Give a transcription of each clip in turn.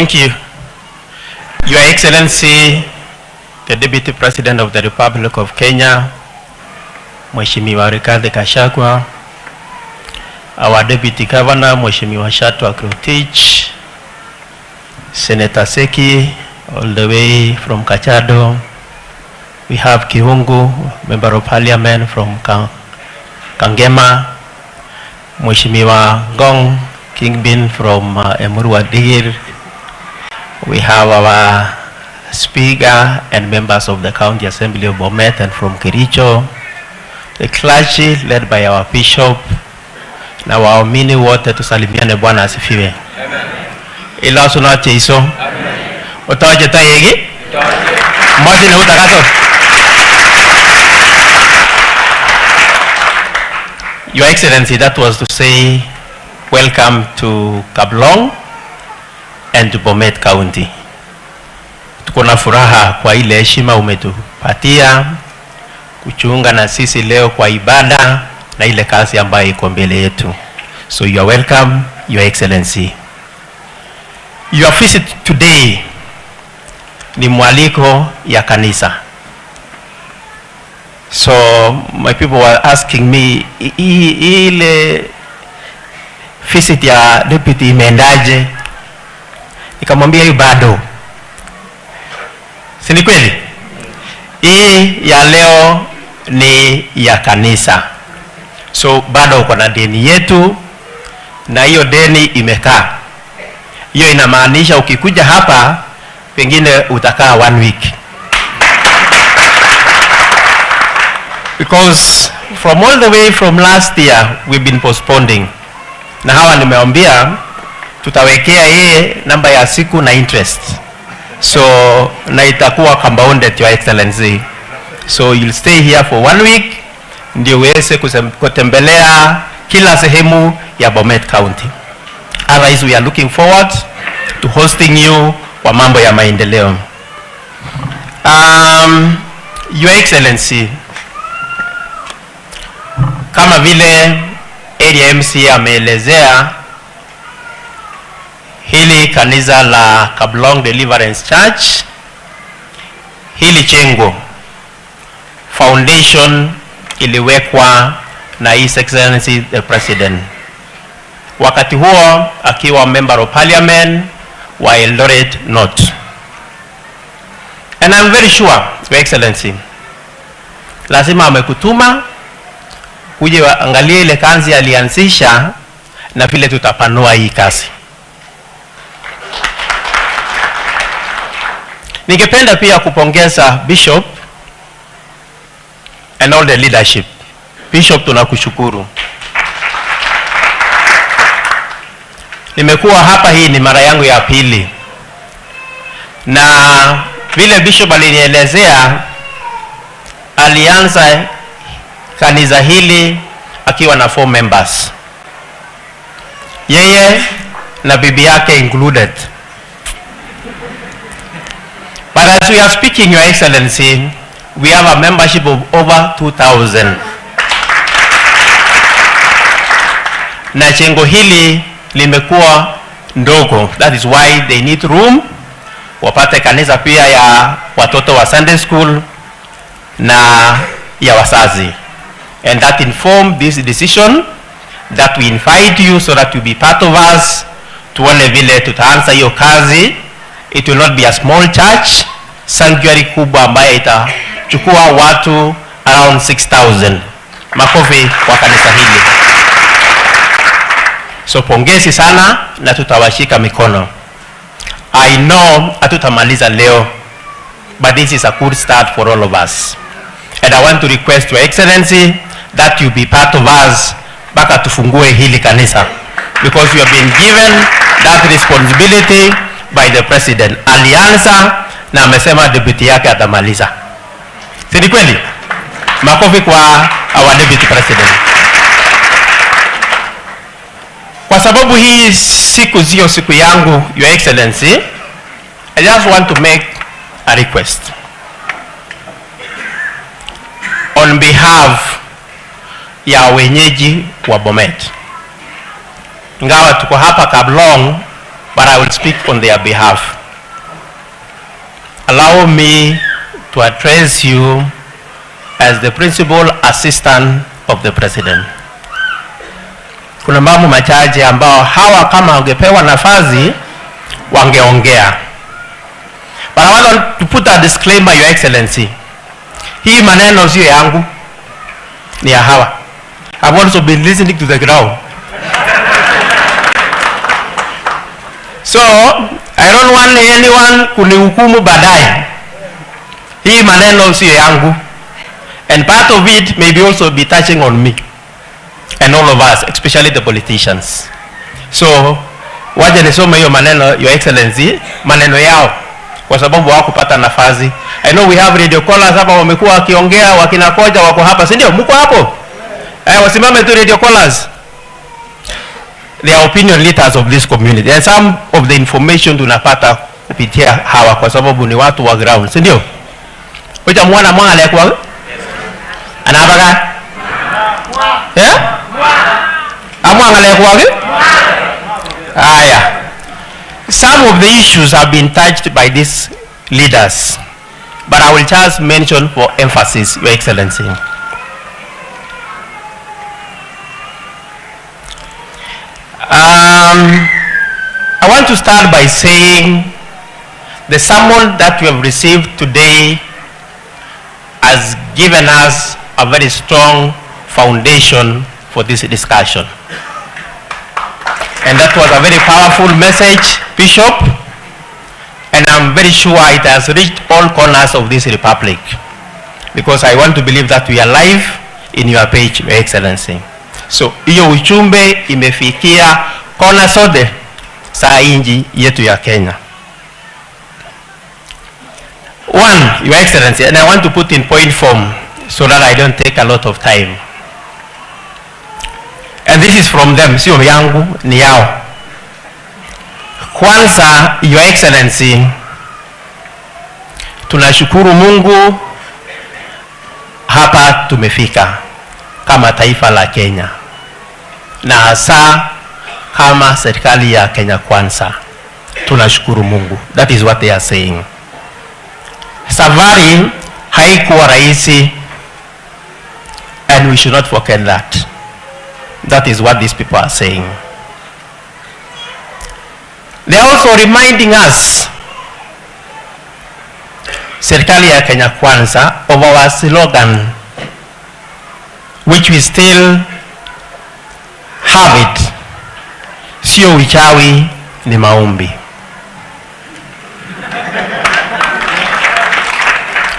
Thank you. Your Excellency, the Deputy President of the Republic of Kenya, Mheshimiwa Rigathi Gachagua, our Deputy Governor, Mheshimiwa Shatwa Kiprotich, Senator Seki, all the way from Kajiado. We have Kihungu, Member of Parliament from Kangema, Mheshimiwa Ngong Kingbin from Emurua Digir. We have our Speaker and members of the County Assembly of Bomet and from Kericho, the clergy led by our Bishop, na waumini wote tusalimiane. Bwana asifiwe. Ila sunache iso. Otaje tayegi? Mmoja ni utakaso. Your Excellency, that was to say welcome to Kablong and to Bomet County. Tuko na furaha kwa ile heshima umetupatia kuchunga na sisi leo kwa ibada na ile kazi ambayo iko mbele yetu. So you are welcome, Your Excellency. Your visit today ni mwaliko ya kanisa. So my people were asking me, ile visit ya deputy imeendaje? Nikamwambia hii bado. Si ni kweli? Hii ya leo ni ya kanisa. So bado uko na deni yetu na hiyo deni imekaa. Hiyo inamaanisha ukikuja hapa pengine utakaa 1 week. Because from all the way from last year we've been postponing. Na hawa nimeambia tutawekea yeye namba ya siku na interest. So na itakuwa compounded, Your Excellency. So you'll stay here for 1 week ndio uweze kutembelea kila sehemu ya Bomet County. Otherwise we are looking forward to hosting you kwa mambo ya maendeleo. Your Excellency, kama vile ADMC ameelezea, hili kanisa la Kablong Deliverance Church, hili chengo foundation iliwekwa na His Excellency the President, wakati huo akiwa Member of Parliament wa Eldoret North. And I'm very sure, Your Excellency, lazima amekutuma uje angalie ile kazi alianzisha na vile tutapanua hii kazi. Ningependa pia kupongeza Bishop and all the leadership. Bishop, tunakushukuru. Nimekuwa hapa, hii ni mara yangu ya pili. Na vile Bishop alinielezea, alianza kanisa hili akiwa na 4 members. Yeye na bibi yake included. But as we are speaking, Your Excellency, we have a membership of over 2,000. Na chengo hili limekuwa ndogo. That is why they need room. Wapate kanisa pia ya watoto wa Sunday school na ya wazazi. And that informed this decision that we invite you so that you be part of us. Tuone vile tutaanza hiyo kazi. It will not be a small church, sanctuary kubwa ambayo itachukua watu around 6,000. Makofi kwa kanisa hili. So pongezi sana na tutawashika mikono. I know hatutamaliza leo, but this is a good start for all of us. And I want to request Your Excellency that you be part of us baka tufungue hili kanisa, because you have been given that responsibility by the President. Alianza na amesema deputy yake atamaliza. Si ni kweli? Makofi kwa our Deputy President. Kwa sababu hii siku zio siku yangu, Your Excellency, I just want to make a request. On behalf ya wenyeji wa Bomet, ingawa tuko hapa Kablong, but I will speak on their behalf. Allow me to address you as the principal assistant of the president. Kuna mambo machache ambao hawa kama wangepewa nafasi wangeongea. But I want to put a disclaimer, Your Excellency. Hii maneno sio yangu, ni ya hawa. I've also been listening to the ground. So, I don't want anyone kunihukumu baadaye. Hii maneno sio yangu. And part of it may be also be touching on me. And all of us, especially the politicians. So, waje nisome hiyo maneno, Your Excellency, maneno yao. Kwa sababu hawakupata nafasi. I know we have radio callers hapa wamekuwa wakiongea, wakina Koja wako hapa, si ndio? Mko hapo? Wasimame tu radio callers. They are opinion leaders of this community. And some of the information tunapata kupitia hawa kwa sababu ni watu wa ground, si ndio? Oja mwana mwana alikuwa anabaga? Yeah? Amwana alikuwa? Aya. Some of the issues have been touched by these leaders, but I will just mention for emphasis, Your Excellency. I want to start by saying the sermon that we have received today has given us a very strong foundation for this discussion. And that was a very powerful message, Bishop, and I'm very sure it has reached all corners of this republic, because I want to believe that we are live in your page, Your Excellency. So, hiyo ujumbe imefikia kona zote za nchi yetu ya Kenya. One, Your Excellency, and I want to put in point form so that I don't take a lot of time. And this is from them, sio yangu, ni yao. Kwanza, Your Excellency, tunashukuru Mungu hapa tumefika kama taifa la Kenya, na hasa kama serikali ya Kenya Kwanza. Tunashukuru Mungu. That is what they are saying. Safari haikuwa rahisi, and we should not forget that. That is what these people are saying. They are also reminding us, serikali ya Kenya Kwanza, of our slogan, which we still have it. Sio uchawi, ni maombi.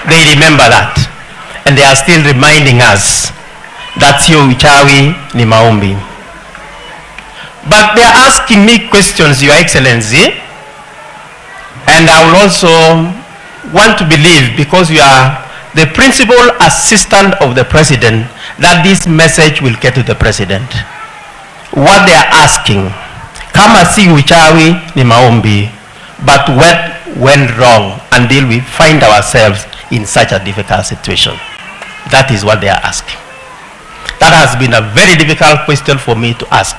They remember that, and they are still reminding us that sio uchawi, ni maombi. But they are asking me questions, Your Excellency, and I will also want to believe, because you are the principal assistant of the president, that this message will get to the president. What they are asking, kama si uchawi, ni maombi, but what went wrong until we find ourselves in such a difficult situation? That is what they are asking. That has been a very difficult question for me to ask.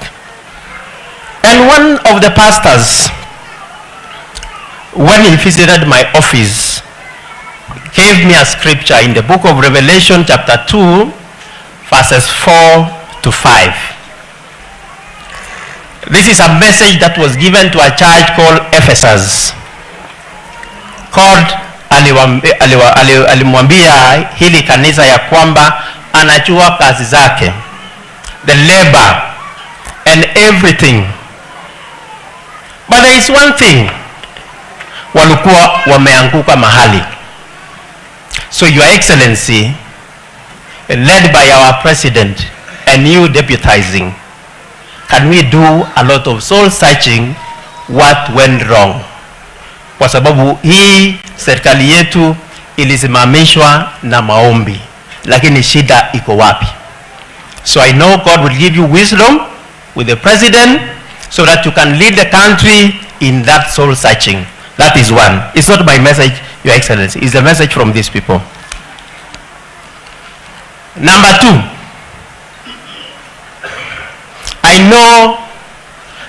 And one of the pastors, when he visited my office, gave me a scripture in the book of Revelation chapter 2, verses 4 to 5. This is a message that was given to a church called Ephesus. Alimwambia hili kanisa ya kwamba anajua kazi zake, the labor and everything. But there is one thing, walikuwa wameanguka mahali. So Your Excellency, led by our president and you deputizing, can we do a lot of soul searching what went wrong? Kwa sababu hii serikali yetu ilisimamishwa na maombi, lakini shida iko wapi? So I know God will give you wisdom with the president so that you can lead the country in that soul searching. That is one. It's not my message, Your Excellency. It's a message from these people. Number two, I know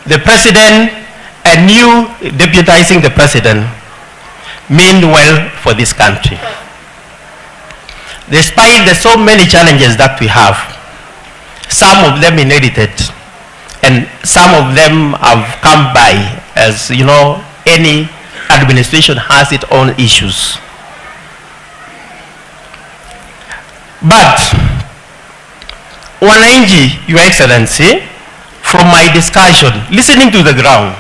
the president and you deputizing the president mean well for this country. Despite the so many challenges that we have, some of them inherited and some of them have come by, as you know, any administration has its own issues. But, wananchi, Your Excellency, from my discussion, listening to the ground,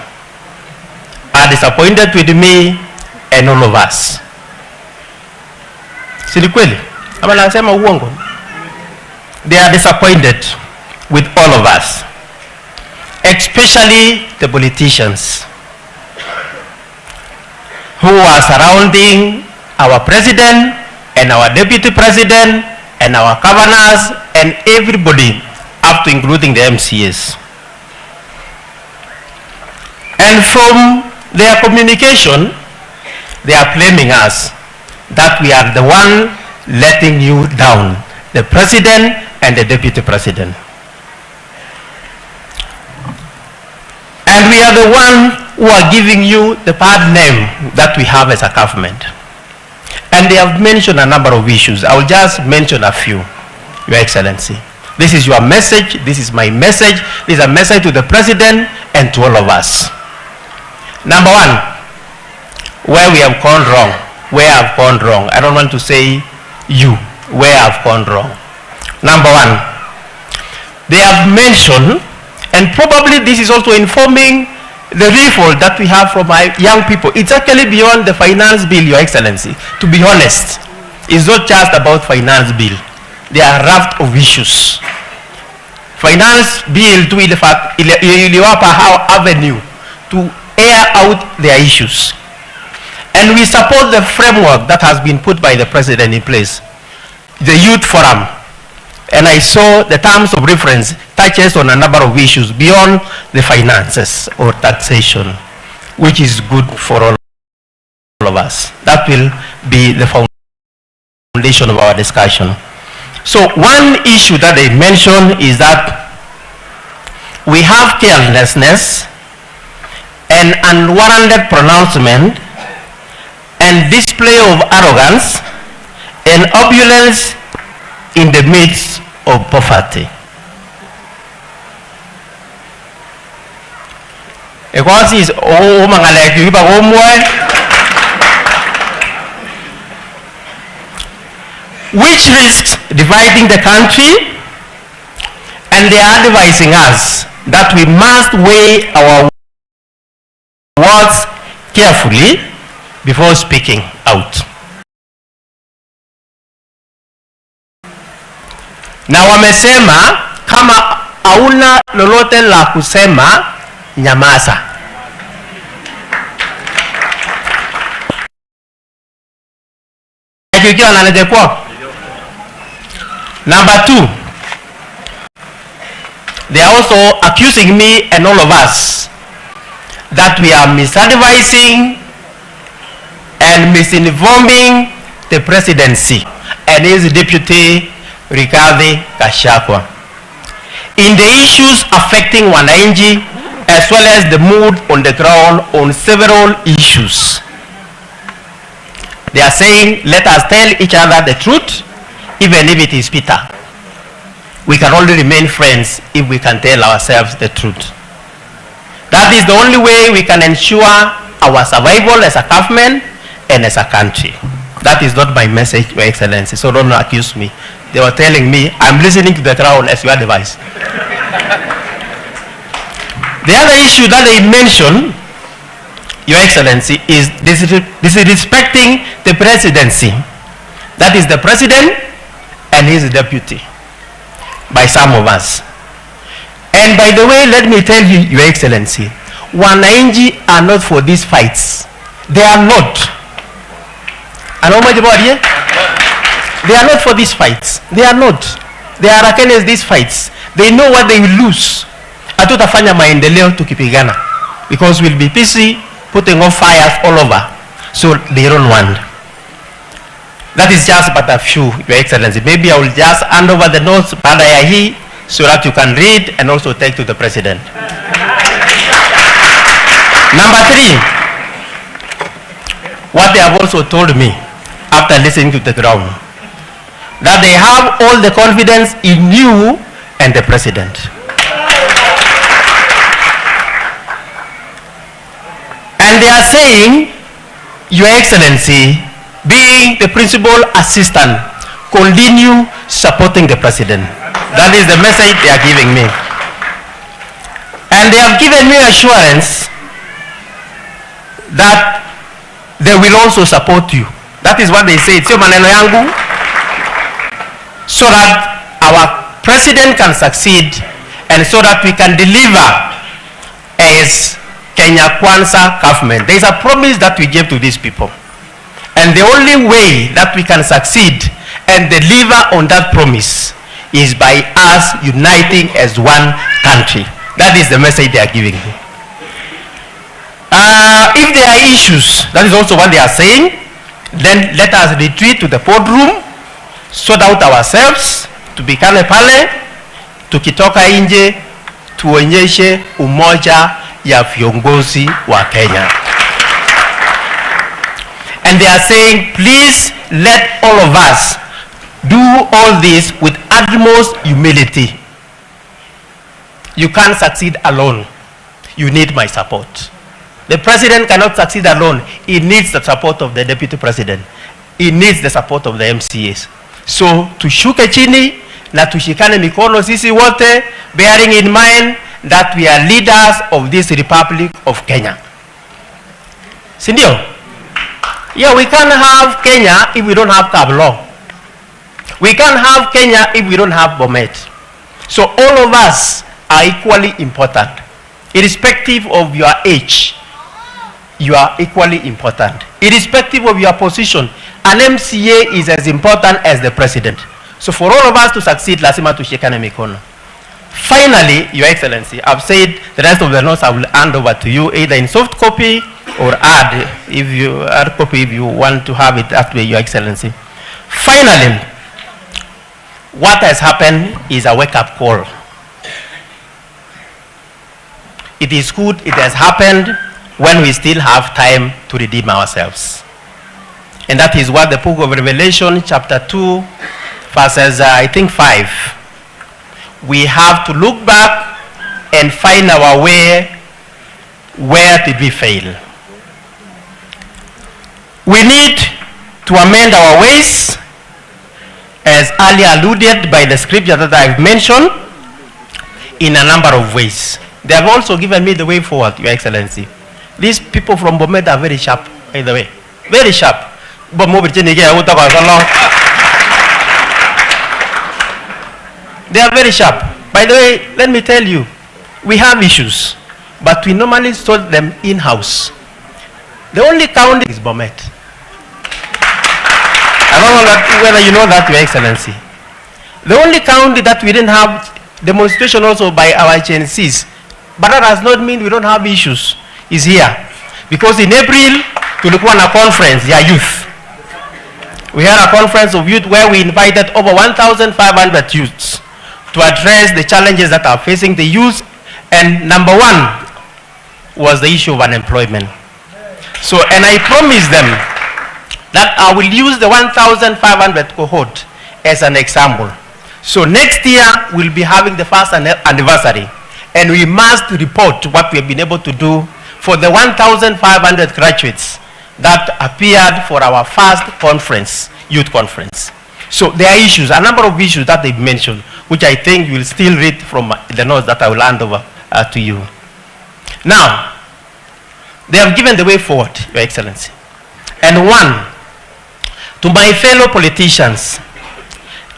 are disappointed with me and all of us. Si kweli? Ama nasema uongo? They are disappointed with all of us, especially the politicians who are surrounding our president and our deputy president and our governors and everybody, up to including the MCAs. And from their communication, they are blaming us that we are the one letting you down, the president and the deputy president. And we are the one who are giving you the bad name that we have as a government. And they have mentioned a number of issues. I will just mention a few, Your Excellency. This is your message, this is my message, this is a message to the president and to all of us. Number one, where we have gone wrong, where I've gone wrong. I don't want to say you, where I've gone wrong. Number one, they have mentioned, and probably this is also informing the revolt that we have from our young people. It's actually beyond the finance bill, Your Excellency. To be honest, it's not just about finance bill. There are a raft of issues. Finance bill to iliwapa how avenue to air out their issues. And we support the framework that has been put by the president in place, the youth forum. And I saw the terms of reference touches on a number of issues beyond the finances or taxation, which is good for all of us. That will be the foundation of our discussion. So one issue that they mentioned is that we have carelessness and unwarranted pronouncement and display of arrogance and opulence in the midst of poverty. Which risks dividing the country, and they are advising us that we must weigh our words carefully before speaking out. Na wamesema kama hauna lolote la kusema, nyamaza. Number two, they are also accusing me and all of us that we are misadvising and misinforming the presidency and his deputy Rigathi Gachagua in the issues affecting wananchi as well as the mood on the ground on several issues. They are saying, let us tell each other the truth, even if it is bitter. We can only remain friends if we can tell ourselves the truth. That is the only way we can ensure our survival as a government and as a country. That is not my message, Your Excellency, so don't accuse me. They were telling me, I'm listening to the crowd as your advice. The other issue that they mentioned, Your Excellency, is disrespecting the presidency. That is the president and his deputy, by some of us. And by the way, let me tell you, Your Excellency, wananchi are not for these fights. They are not. I know much about here. They are not for these fights. They are not. They are against these fights. They know what they will lose. Hatutafanya maendeleo tukipigana, because we'll be busy putting off fires all over. So they don't want. That is just but a few, Your Excellency. Maybe I will just hand over the notes baada ya hii so that you can read and also take to the president. Number 3, what they have also told me after listening to the ground, that they have all the confidence in you and the president. And they are saying, Your Excellency, being the principal assistant, continue supporting the president. That is the message they are giving me. And they have given me assurance that they will also support you. That is what they say. Sio maneno yangu. So that our president can succeed and so that we can deliver as Kenya Kwanza government. There is a promise that we gave to these people. And the only way that we can succeed and deliver on that promise is by us uniting as one country. That is the message they are giving me. If there are issues, that is also what they are saying, then let us retreat to the boardroom, sort out ourselves, tupikane pale, tukitoka nje, tuonyeshe umoja ya viongozi wa Kenya. And they are saying, please let all of us do all this with utmost humility. You can't succeed alone. You need my support. The president cannot succeed alone. He needs the support of the deputy president. He needs the support of the MCAs. So tushuke chini na tushikane mikono sisi wote, bearing in mind that we are leaders of this Republic of Kenya. Sindio? Yeah, we can't have Kenya if we don't have Kablo. We can't have Kenya if we don't have Bomet. So all of us are equally important. Irrespective of your age, you are equally important. Irrespective of your position, an MCA is as important as the president. So for all of us to succeed, lazima tushikane mikono. Finally, Your Excellency, I've said the rest of the notes I will hand over to you, either in soft copy or hard copy if you want to have it that way, Your Excellency. Finally, what has happened is a wake-up call. It is good it has happened when we still have time to redeem ourselves. And that is what the book of Revelation, chapter 2, verses, I think 5. We have to look back and find our way. Where did we fail? We need to amend our ways, as earlier alluded by the scripture that I've mentioned, in a number of ways. They have also given me the way forward, Your Excellency. These people from Bomet are very sharp, by the way. Very sharp. They are very sharp. By the way, let me tell you, we have issues, but we normally solve them in-house. The only county is Bomet. I don't know whether you know that, Your Excellency. The only county that we didn't have demonstration also by our agencies, but that does not mean we don't have issues, is here. Because in April, tulikuwa na conference ya youth. We had a conference of youth where we invited over 1,500 youths to address the challenges that are facing the youth, and number one was the issue of unemployment. So, and I promised them that I will use the 1,500 cohort as an example. So next year we'll be having the first anniversary, and we must report what we have been able to do for the 1,500 graduates that appeared for our first conference, youth conference. So there are issues, a number of issues that they've mentioned, which I think you will still read from the notes that I will hand over to you. Now, they have given the way forward, Your Excellency. And one, to my fellow politicians,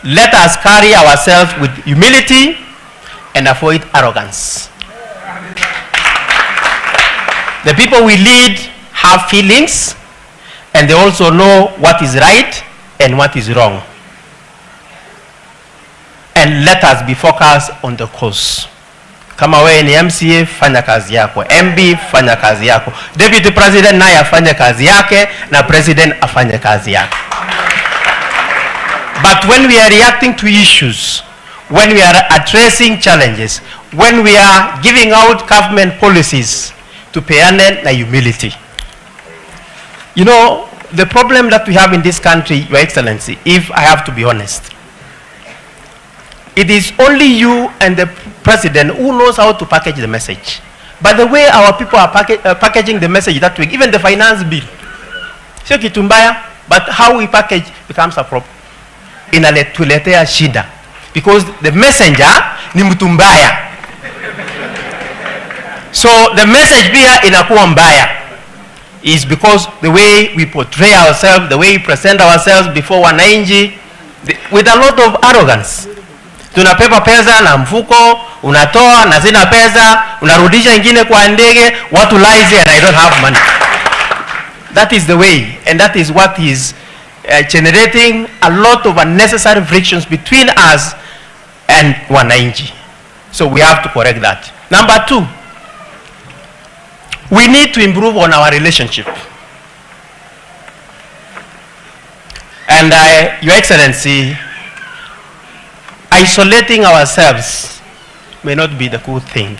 let us carry ourselves with humility and avoid arrogance. The people we lead have feelings, and they also know what is right and what is wrong. And let us be focused on the cause. Kama wewe ni MCA, fanya kazi yako. MB, fanya kazi yako. Deputy President naye afanye kazi yake, na President afanye kazi yake. But when we are reacting to issues, when we are addressing challenges, when we are giving out government policies to tupeane na humility. You know, the problem that we have in this country, Your Excellency, if I have to be honest, it is only you and the president who knows how to package the message. But the way our people are packaging the message that week, even the finance bill, sio kitu mbaya, but how we package becomes a problem. Inaletuletea shida. Because the messenger ni mtu mbaya. So the message pia inakuwa mbaya. Is because the way we portray ourselves, the way we present ourselves before wananchi, with a lot of arrogance. Tunapepa pesa na mfuko, unatoa na sina pesa, unarudisha ingine kwa ndege, watu lazy and I don't have money. That is the way, and that is what is generating a lot of unnecessary frictions between us and wananchi. So we have to correct that. Number 2, we need to improve on our relationship. And Your Excellency, isolating ourselves may not be the good thing.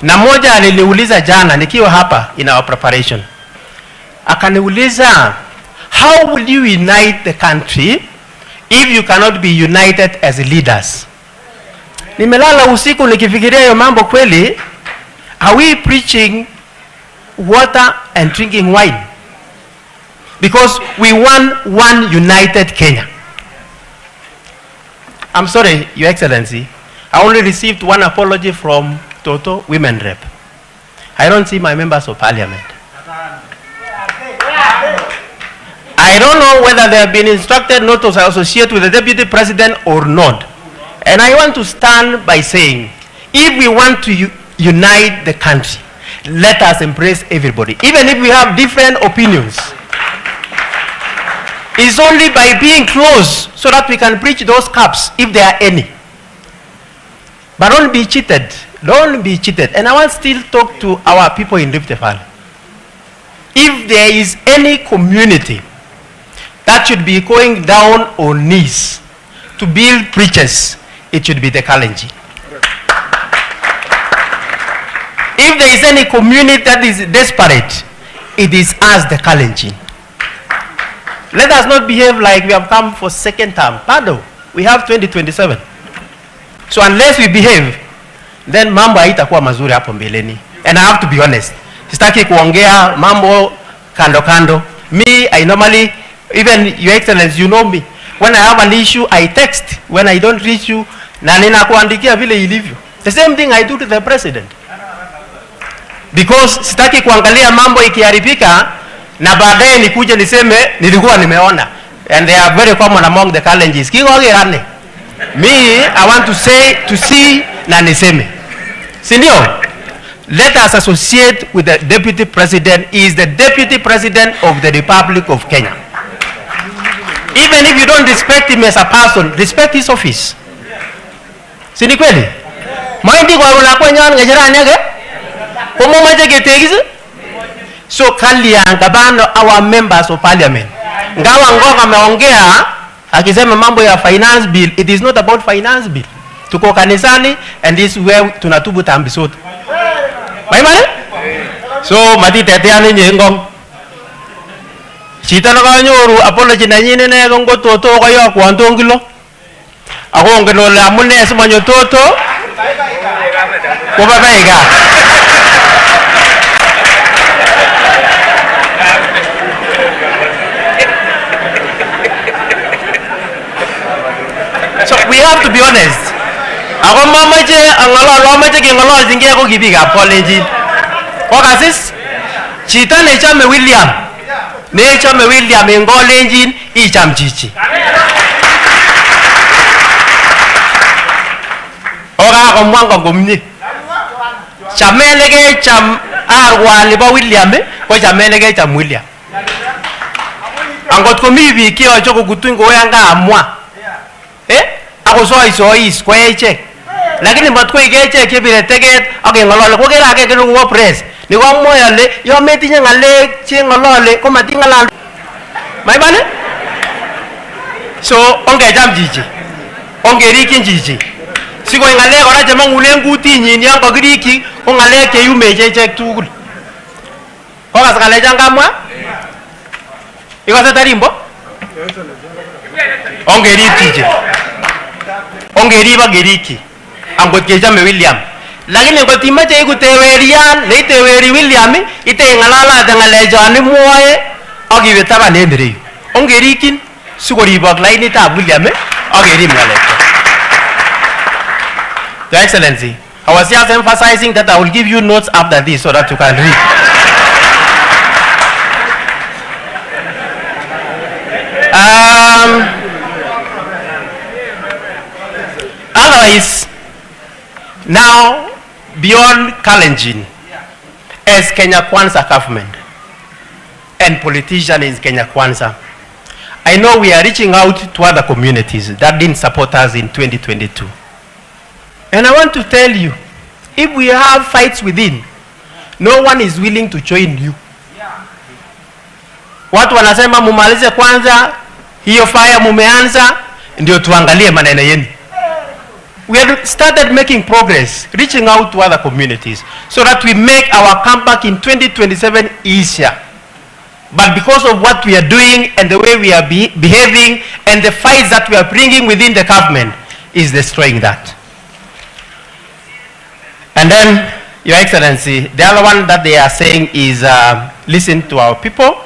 Na moja aliniuliza jana nikiwa hapa in our preparation. Akaniuliza, how will you unite the country if you cannot be united as leaders? Nimelala usiku nikifikiria hiyo mambo kweli. Are we preaching water and drinking wine? Because we want one united Kenya. I'm sorry, Your Excellency. I only received one apology from Toto Women Rep. I don't see my members of parliament. I don't know whether they have been instructed not to associate with the deputy president or not. And I want to stand by saying, if we want to unite the country, let us embrace everybody, even if we have different opinions. It's only by being close so that we can bridge those gaps, if there are any. But don't be cheated. Don't be cheated. And I want to still talk to our people in Rift Valley. If there is any community that should be going down on knees to build bridges, it should be the Kalenjin. If there is any community that is desperate, it is us, the Kalenjin. Let us not behave like we have come for second term. Pardon, we have 2027. So unless we behave, then mambo haitakuwa mazuri hapo mbeleni. And I have to be honest. Sitaki kuongea mambo kando kando. Me, I normally, even Your Excellency, you know me. When I have an issue, I text. When I don't reach you, na ninakuandikia vile ilivyo. The same thing I do to the president. Because sitaki kuangalia mambo ikiharibika na baadaye nikuje niseme nilikuwa nimeona. And they are very common among the challenges. Kikogerane. Me, I want to say, to see na niseme. Sindio? Let us associate with the deputy president. He is the deputy president of the Republic of Kenya. Even if you don't respect him as a person, respect his office. Sini kweli? Maindi kwa rula kwa nyan ngejirani yake? Komo maje getegizi? So kalianga bano our members of parliament. Ngawa ngoga meongea akisema mambo ya finance bill. It is not about finance bill. Tuko kanisani and this is where tunatubu tambi sote. Maimane? So mati teteane nyengong. Chita na kanyoru apology na nyine na ngo toto ko yo kwantongilo. Ako ngeno la mune simanyo toto. Ko babaiga. So we have to be honest. Ako mamaje angalo maje ngalo zingia ko gibiga apology. Ko kasis chita ne chame William. Ne chame William ngolenjin icham chichi. Ora ko mwango gomni. Chamelege cham arwali ba William ko chamelege cham William. Angot ko mi bi ki ojo ko gutungo yanga amwa. Ako soi square check. Lakini matko igeche kibire teget akengolole ko kera ake kenu wo press. Ni ko moyale yo metinye ngale chengolole ko matingala. Maibane? So onge jam jiji. Onge rikin jiji. Siko ngale ora jama ngule nguti nyini yango giriki o ngale ke yume cheche tugul. Kwa sakale jangamwa? Iko sa tarimbo? Ongeriki je. Ongeri ba geriki. Angot kejame William. Lakini ngot imache ikutewerian, neiteweri William, ite ngalala dangalejani muoe, akiwe taban emire. Ongerikin sikoribok lainitab William, akerim ngalekto. Your Excellency, I was just emphasizing that I will give you notes after this so that you can read. Otherwise, now beyond Kalenjin, as Kenya Kwanza government and politicians in Kenya Kwanza, I know we are reaching out to other communities that didn't support us in 2022. And I want to tell you, if we have fights within, no one is willing to join you. Watu wanasema mumalize kwanza, hiyo fire mumeanza, ndio tuangalie maneno yenu. We have started making progress, reaching out to other communities, so that we make our comeback in 2027 easier. But because of what we are doing and the way we are behaving and the fights that we are bringing within the government is destroying that. And then, Your Excellency, the other one that they are saying is listen to our people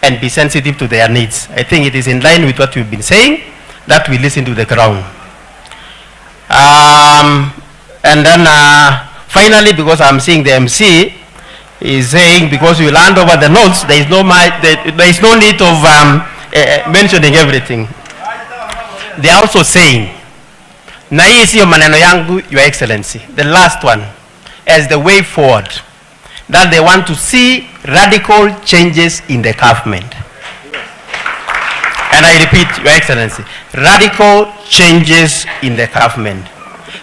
and be sensitive to their needs. I think it is in line with what we've been saying, that we listen to the ground. And then finally, because I'm seeing the MC is saying, because we land over the notes, there is no need of mentioning everything. They are also saying, na hii siyo maneno yangu, Your Excellency, the last one, as the way forward, that they want to see radical changes in the government. And I repeat, Your Excellency, radical changes in the government.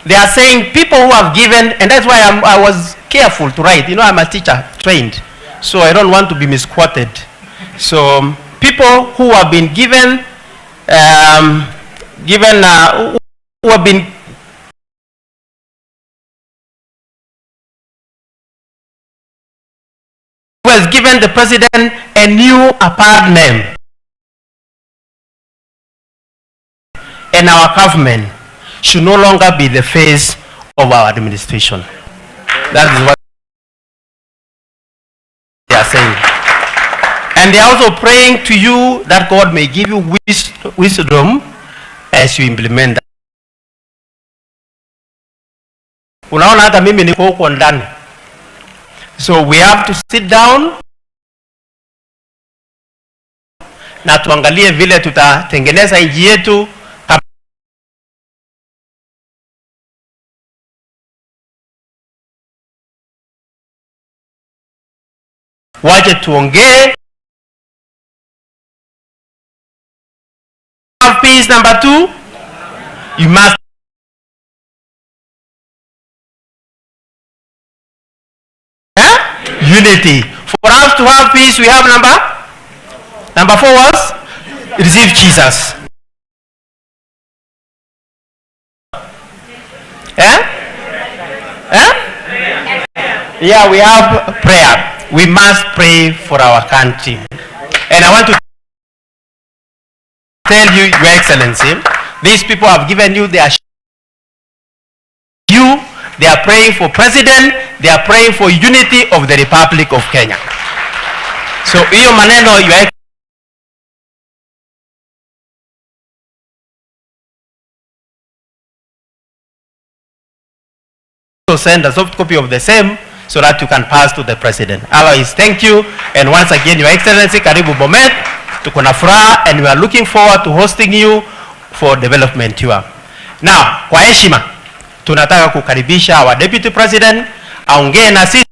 They are saying people who have given, and that's why I was careful to write. You know, I'm a teacher trained, so I don't want to be misquoted. So people who have been given, who have been who has given the president a new apartment in our government should no longer be the face of our administration. That is what they are saying. And they are also praying to you that God may give you wisdom as you implement that. Unaona hata mimi niko huko ndani. So we have to sit down na tuangalie vile tutatengeneza nchi yetu. Waje tuongee. Piece number 2, you must unity. For us to have peace, we have number 4 was receive Jesus. Yeah, we have prayer. We must pray for our country. And I want to tell you, Your Excellency, these people have given you their they are praying for president, they are praying for unity of the Republic of Kenya. So hiyo maneno, Your Excellency, send a soft copy of the same so that you can pass to the president. Otherwise, thank you, and once again, Your Excellency, karibu Bomet. Tuko na furaha, and we are looking forward to hosting you for development tour. Now, kwa heshima tunataka kukaribisha our deputy president aongee na sisi.